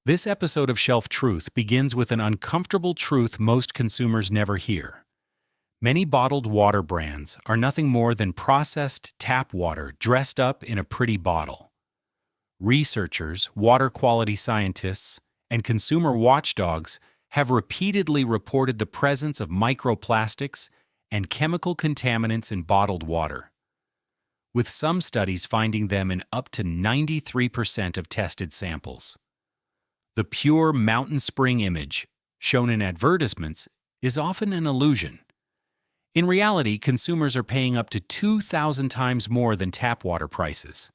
This episode of Shelf Truth begins with an uncomfortable truth most consumers never hear. Many bottled water brands are nothing more than processed tap water dressed up in a pretty bottle. Researchers, water quality scientists, and consumer watchdogs have repeatedly reported the presence of microplastics and chemical contaminants in bottled water, with some studies finding them in up to 93% of tested samples. The pure mountain spring image, shown in advertisements, is often an illusion. In reality, consumers are paying up to 2,000 times more than tap water prices,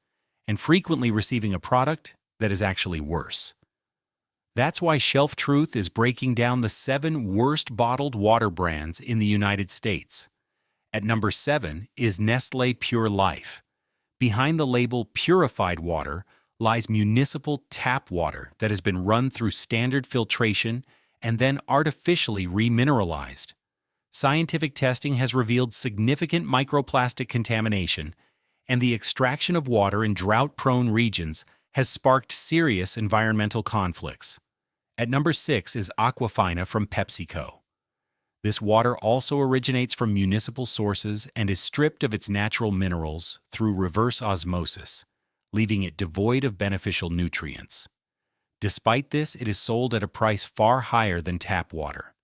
and frequently receiving a product that is actually worse. That's why Shelf Truth is breaking down the 7 worst bottled water brands in the United States. At number 7 is Nestlé Pure Life. Behind the label purified water lies municipal tap water that has been run through standard filtration and then artificially remineralized. Scientific testing has revealed significant microplastic contamination, and the extraction of water in drought-prone regions has sparked serious environmental conflicts. At number 6 is Aquafina from PepsiCo. This water also originates from municipal sources and is stripped of its natural minerals through reverse osmosis, leaving it devoid of beneficial nutrients. Despite this, it is sold at a price far higher than tap water.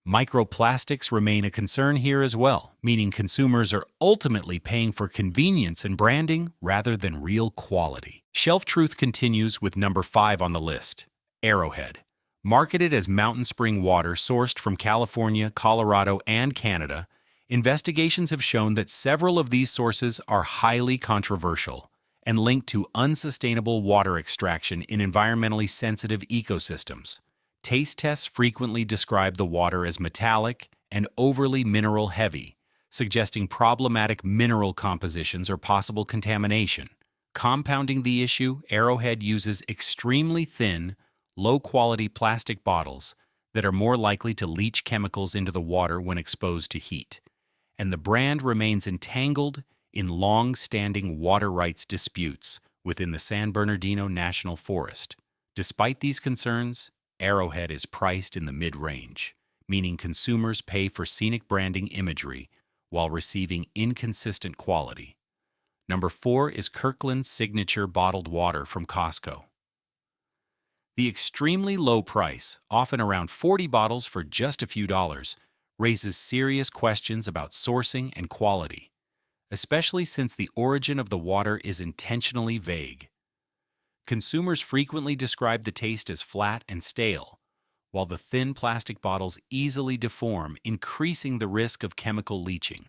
Microplastics remain a concern here as well, meaning consumers are ultimately paying for convenience and branding rather than real quality. Shelf Truth continues with number 5 on the list, Arrowhead. Marketed as mountain spring water sourced from California, Colorado, and Canada, investigations have shown that several of these sources are highly controversial and linked to unsustainable water extraction in environmentally sensitive ecosystems. Taste tests frequently describe the water as metallic and overly mineral heavy, suggesting problematic mineral compositions or possible contamination. Compounding the issue, Arrowhead uses extremely thin, low-quality plastic bottles that are more likely to leach chemicals into the water when exposed to heat, and the brand remains entangled in long-standing water rights disputes within the San Bernardino National Forest. Despite these concerns, Arrowhead is priced in the mid-range, meaning consumers pay for scenic branding imagery while receiving inconsistent quality. Number 4 is Kirkland's Signature Bottled Water from Costco. The extremely low price, often around 40 bottles for just a few dollars, raises serious questions about sourcing and quality, especially since the origin of the water is intentionally vague. Consumers frequently describe the taste as flat and stale, while the thin plastic bottles easily deform, increasing the risk of chemical leaching,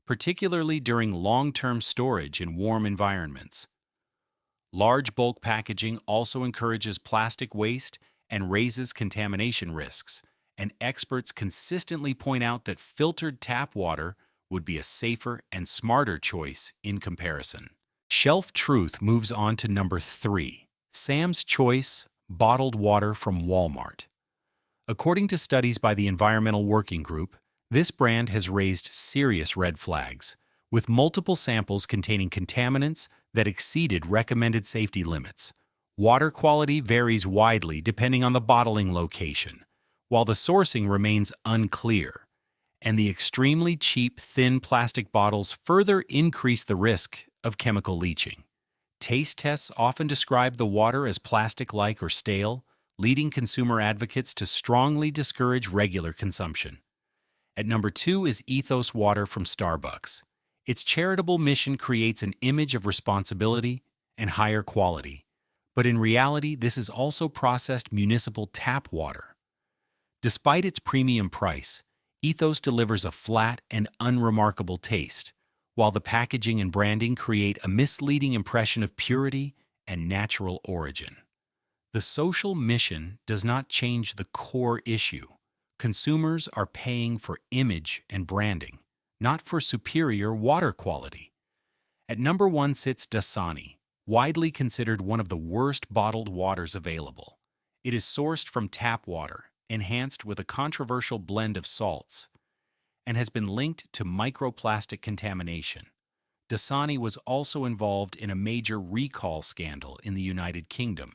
particularly during long-term storage in warm environments. Large bulk packaging also encourages plastic waste and raises contamination risks, and experts consistently point out that filtered tap water would be a safer and smarter choice in comparison. Shelf Truth moves on to number 3, Sam's Choice Bottled Water from Walmart. According to studies by the Environmental Working Group, this brand has raised serious red flags, with multiple samples containing contaminants that exceeded recommended safety limits. Water quality varies widely depending on the bottling location, while the sourcing remains unclear, and the extremely cheap, thin plastic bottles further increase the risk of chemical leaching. Taste tests often describe the water as plastic-like or stale, leading consumer advocates to strongly discourage regular consumption. At number 2 is Ethos Water from Starbucks. Its charitable mission creates an image of responsibility and higher quality, but in reality, this is also processed municipal tap water. Despite its premium price, Ethos delivers a flat and unremarkable taste, while the packaging and branding create a misleading impression of purity and natural origin. The social mission does not change the core issue. Consumers are paying for image and branding, not for superior water quality. At number 1 sits Dasani, widely considered one of the worst bottled waters available. It is sourced from tap water, enhanced with a controversial blend of salts, and has been linked to microplastic contamination. Dasani was also involved in a major recall scandal in the United Kingdom,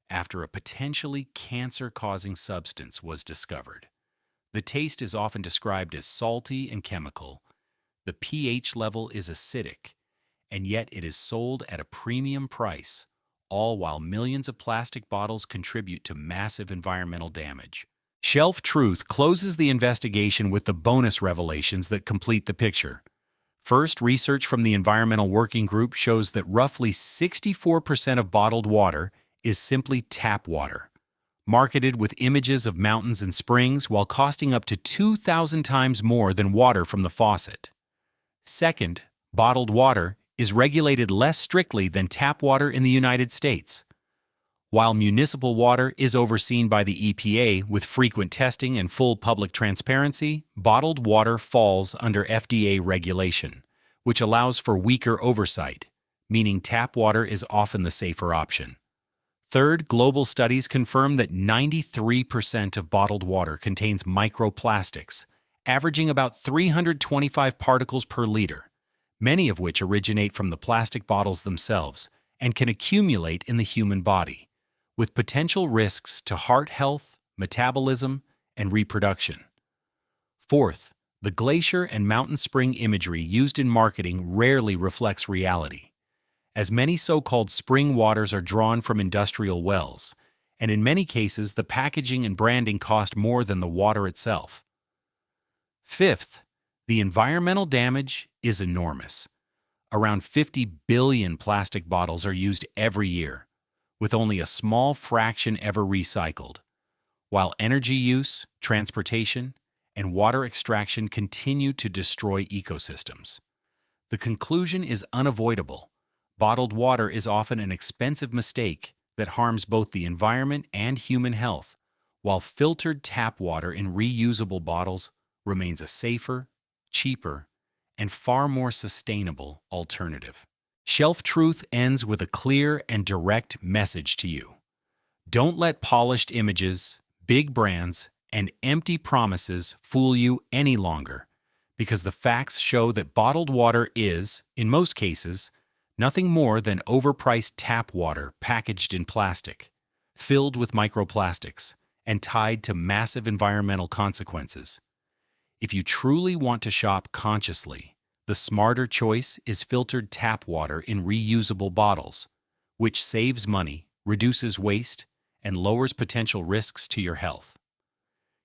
after a potentially cancer-causing substance was discovered. The taste is often described as salty and chemical. The pH level is acidic, and yet it is sold at a premium price, all while millions of plastic bottles contribute to massive environmental damage. Shelf Truth closes the investigation with the bonus revelations that complete the picture. First, research from the Environmental Working Group shows that roughly 64% of bottled water is simply tap water, marketed with images of mountains and springs while costing up to 2,000 times more than water from the faucet. Second, bottled water is regulated less strictly than tap water in the United States. While municipal water is overseen by the EPA with frequent testing and full public transparency, bottled water falls under FDA regulation, which allows for weaker oversight, meaning tap water is often the safer option. Third, global studies confirm that 93% of bottled water contains microplastics, averaging about 325 particles per liter, many of which originate from the plastic bottles themselves and can accumulate in the human body, with potential risks to heart health, metabolism, and reproduction. Fourth, the glacier and mountain spring imagery used in marketing rarely reflects reality, as many so-called spring waters are drawn from industrial wells, and in many cases the packaging and branding cost more than the water itself. Fifth, the environmental damage is enormous. Around 50 billion plastic bottles are used every year, with only a small fraction ever recycled, while energy use, transportation, and water extraction continue to destroy ecosystems. The conclusion is unavoidable. Bottled water is often an expensive mistake that harms both the environment and human health, while filtered tap water in reusable bottles remains a safer, cheaper, and far more sustainable alternative. Shelf Truth ends with a clear and direct message to you. Don't let polished images, big brands, and empty promises fool you any longer, because the facts show that bottled water is, in most cases, nothing more than overpriced tap water packaged in plastic, filled with microplastics, and tied to massive environmental consequences. If you truly want to shop consciously, the smarter choice is filtered tap water in reusable bottles, which saves money, reduces waste, and lowers potential risks to your health.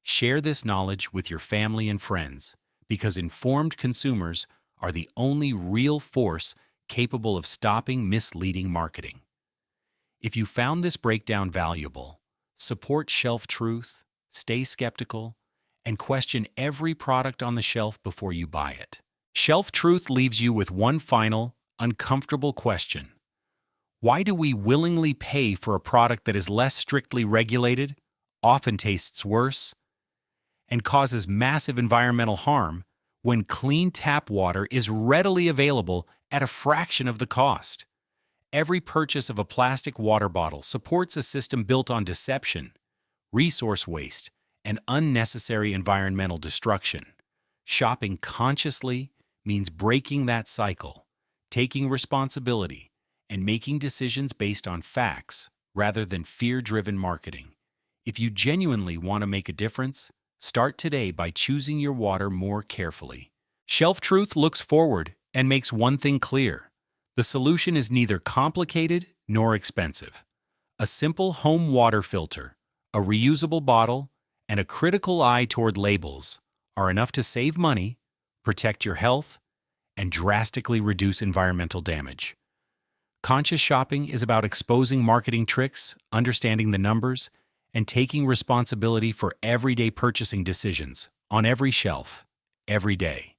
Share this knowledge with your family and friends, because informed consumers are the only real force capable of stopping misleading marketing. If you found this breakdown valuable, support Shelf Truth, stay skeptical, and question every product on the shelf before you buy it. Shelf Truth leaves you with one final, uncomfortable question. Why do we willingly pay for a product that is less strictly regulated, often tastes worse, and causes massive environmental harm when clean tap water is readily available at a fraction of the cost? Every purchase of a plastic water bottle supports a system built on deception, resource waste, and unnecessary environmental destruction. Shopping consciously means breaking that cycle, taking responsibility, and making decisions based on facts rather than fear-driven marketing. If you genuinely want to make a difference, start today by choosing your water more carefully. Shelf Truth looks forward and makes one thing clear. The solution is neither complicated nor expensive. A simple home water filter, a reusable bottle, and a critical eye toward labels are enough to save money, protect your health, and drastically reduce environmental damage. Conscious shopping is about exposing marketing tricks, understanding the numbers, and taking responsibility for everyday purchasing decisions on every shelf, every day.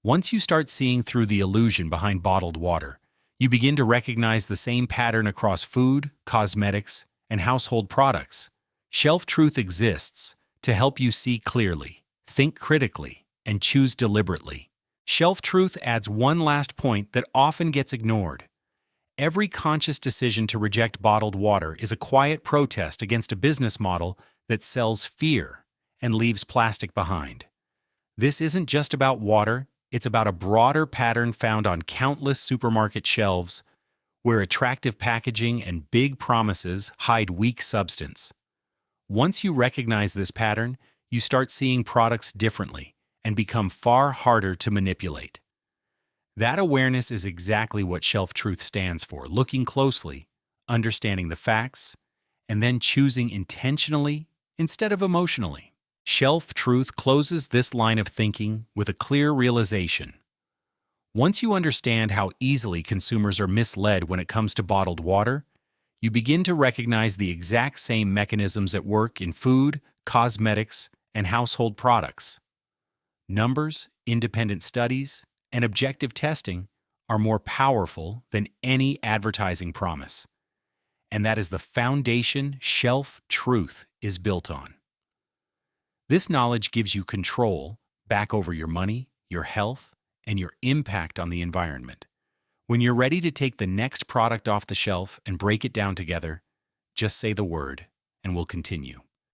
Once you start seeing through the illusion behind bottled water, you begin to recognize the same pattern across food, cosmetics, and household products. Shelf Truth exists to help you see clearly, think critically, and choose deliberately. Shelf Truth adds one last point that often gets ignored. Every conscious decision to reject bottled water is a quiet protest against a business model that sells fear and leaves plastic behind. This isn't just about water, it's about a broader pattern found on countless supermarket shelves, where attractive packaging and big promises hide weak substance. Once you recognize this pattern, you start seeing products differently and become far harder to manipulate. That awareness is exactly what shelf truth stands for: looking closely, understanding the facts, and then choosing intentionally instead of emotionally. Shelf truth closes this line of thinking with a clear realization. Once you understand how easily consumers are misled when it comes to bottled water, you begin to recognize the exact same mechanisms at work in food, cosmetics, and household products. Numbers, independent studies, and objective testing are more powerful than any advertising promise. And that is the foundation shelf truth is built on. This knowledge gives you control back over your money, your health, and your impact on the environment. When you're ready to take the next product off the shelf and break it down together, just say the word and we'll continue.